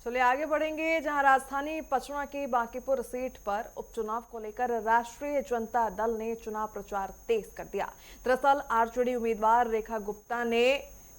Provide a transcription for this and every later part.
चलिए आगे बढ़ेंगे, जहां राजधानी पचना की बांकीपुर सीट पर उपचुनाव को लेकर राष्ट्रीय जनता दल ने चुनाव प्रचार तेज कर दिया। दरअसल आरजेडी उम्मीदवार रेखा गुप्ता ने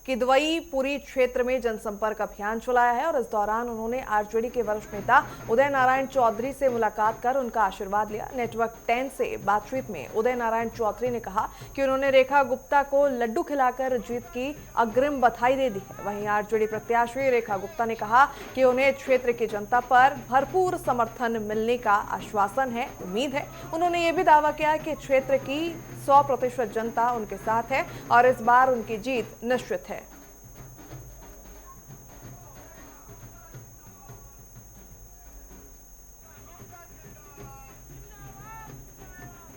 किदवईपुरी क्षेत्र में जनसंपर्क अभियान चलाया है और इस दौरान उन्होंने आरजेडी के वरिष्ठ नेता उदय नारायण चौधरी से मुलाकात कर उनका आशीर्वाद लिया। नेटवर्क 10 से बातचीत में उदय नारायण चौधरी ने कहा कि उन्होंने रेखा गुप्ता को लड्डू खिलाकर जीत की अग्रिम बधाई दे दी है। वहीं आरजेडी प्रत्याशी रेखा गुप्ता ने कहा कि उन्हें क्षेत्र की जनता पर भरपूर समर्थन मिलने का आश्वासन है, उम्मीद है। उन्होंने ये भी दावा किया कि क्षेत्र की 100% जनता उनके साथ है और इस बार उनकी जीत निश्चित है।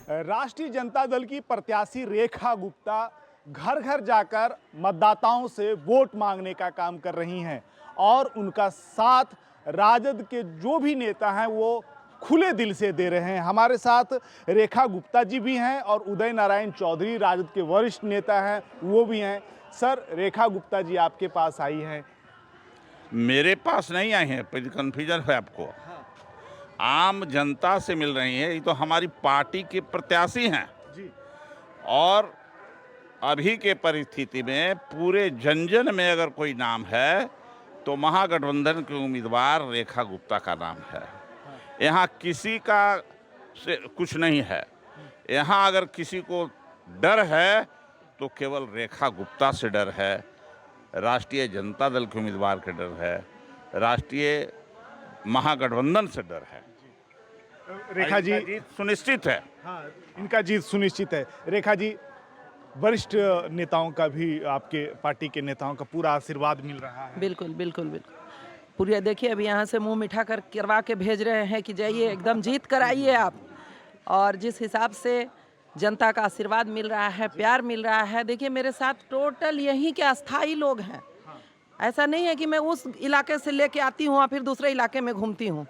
राष्ट्रीय जनता दल की प्रत्याशी रेखा गुप्ता घर घर जाकर मतदाताओं से वोट मांगने का काम कर रही हैं और उनका साथ राजद के जो भी नेता हैं वो खुले दिल से दे रहे हैं। हमारे साथ रेखा गुप्ता जी भी हैं और उदय नारायण चौधरी राजद के वरिष्ठ नेता हैं, वो भी हैं। सर, रेखा गुप्ता जी आपके पास आई हैं? मेरे पास नहीं आई हैं, पर कन्फ्यूजन है आपको। आम जनता से मिल रही है। ये तो हमारी पार्टी के प्रत्याशी हैं जी। और अभी के परिस्थिति में पूरे जन में अगर कोई नाम है तो महागठबंधन के उम्मीदवार रेखा गुप्ता का नाम है। यहाँ किसी का से कुछ नहीं है। यहाँ अगर किसी को डर है तो केवल रेखा गुप्ता से डर है, राष्ट्रीय जनता दल के उम्मीदवार के डर है, राष्ट्रीय महागठबंधन से डर है। रेखा जी, जीत सुनिश्चित है। हाँ, इनका जीत सुनिश्चित है। रेखा जी, वरिष्ठ नेताओं का भी, आपके पार्टी के नेताओं का पूरा आशीर्वाद मिल रहा है? बिल्कुल बिल्कुल बिल्कुल। पूरी देखिए, अभी यहाँ से मुंह मीठा करवा के भेज रहे हैं कि जाइए एकदम जीत कर आइए आप। और जिस हिसाब से जनता का आशीर्वाद मिल रहा है, प्यार मिल रहा है, देखिए मेरे साथ टोटल यहीं के अस्थाई लोग हैं। ऐसा नहीं है कि मैं उस इलाके से लेके आती हूँ और फिर दूसरे इलाके में घूमती हूँ।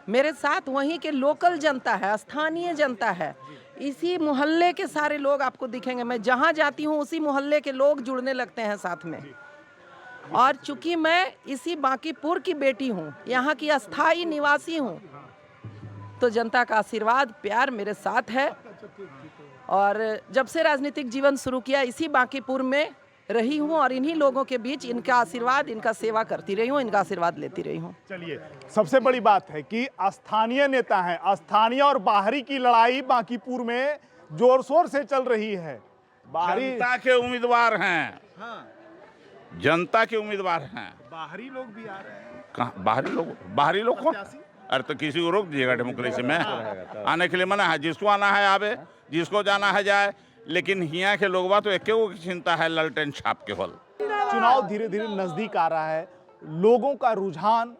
मेरे साथ वहीं के लोकल जनता है, स्थानीय जनता है। इसी मोहल्ले के सारे लोग आपको दिखेंगे। मैं जहाँ जाती हूँ उसी मोहल्ले के लोग जुड़ने लगते हैं साथ में। और चूंकि मैं इसी बांकीपुर की बेटी हूँ, यहाँ की अस्थाई निवासी हूँ, तो जनता का आशीर्वाद प्यार मेरे साथ है। और जब से राजनीतिक जीवन शुरू किया इसी बांकीपुर में रही हूँ और इन्हीं लोगों के बीच इनका आशीर्वाद, इनका सेवा करती रही हूँ, इनका आशीर्वाद लेती रही हूँ। चलिए, सबसे बड़ी बात है कि स्थानीय नेता हैं। स्थानीय और बाहरी की लड़ाई बांकीपुर में जोर शोर से चल रही है। बाहरी जनता के उम्मीदवार हैं। हाँ, जनता के उम्मीदवार हैं। बाहरी लोग भी आ रहे हैं। कहाँ बाहरी लोग कौन? अरे तो किसी को रोक दीजिएगा डेमोक्रेसी में? आने के लिए मना है। जिसको आना है आवे, जिसको जाना है जाए। लेकिन यहाँ के लोगवा तो एक की चिंता है, ललटेन छाप के होल। चुनाव धीरे धीरे नजदीक आ रहा है। लोगों का रुझान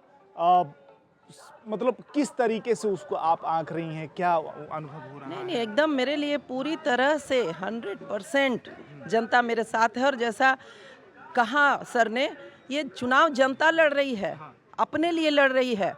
मतलब किस तरीके से उसको आप आंक रही हैं? क्या अनुभव हो रहा है? नहीं, एकदम मेरे लिए पूरी तरह से 100% जनता मेरे साथ है। और जैसा कहा सर ने, ये चुनाव जनता लड़ रही है, अपने लिए लड़ रही है।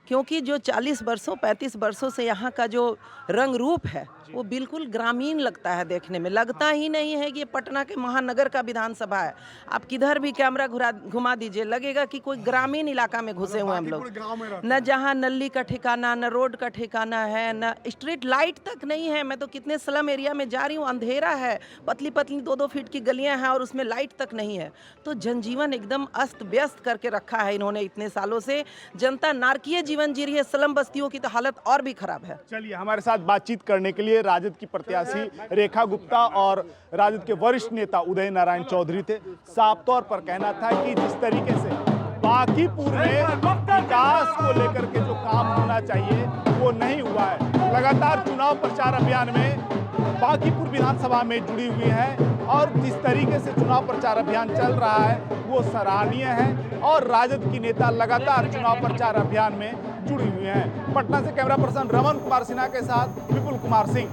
क्योंकि जो 40 वर्षों 35 वर्षों से यहाँ का जो रंग रूप है वो बिल्कुल ग्रामीण लगता है। देखने में लगता ही नहीं है कि ये पटना के महानगर का विधानसभा है। आप किधर भी कैमरा घुमा दीजिए, लगेगा कि कोई ग्रामीण इलाका में घुसे हुए हम लोग। न जहाँ नली का ठिकाना, न रोड का ठिकाना है, न स्ट्रीट लाइट तक नहीं है। मैं तो कितने स्लम एरिया में जा रही हूँ, अंधेरा है, पतली पतली 2-2 फीट की गलियाँ हैं और उसमें लाइट तक नहीं है। तो जनजीवन एकदम अस्त व्यस्त करके रखा है इन्होंने इतने सालों से। जनता नारकीय जीवन जी रही है। स्लम बस्तियों की तो हालत और भी खराब है। चलिए, हमारे साथ बातचीत करने के लिए राजद की प्रत्याशी रेखा गुप्ता और राजद के वरिष्ठ नेता उदय नारायण चौधरी थे। साफ तौर पर कहना था कि जिस तरीके से बांकीपुर में विकास को लेकर के जो काम होना चाहिए वो नहीं हुआ है। लगातार चुनाव प्रचार अभियान में बांकीपुर विधानसभा में जुड़ी हुई है और जिस तरीके से चुनाव प्रचार अभियान चल रहा है वो सराहनीय है और राजद की नेता लगातार चुनाव प्रचार अभियान में जुड़ी हुई हैं। पटना से कैमरा पर्सन रमन कुमार सिन्हा के साथ विपुल कुमार सिंह।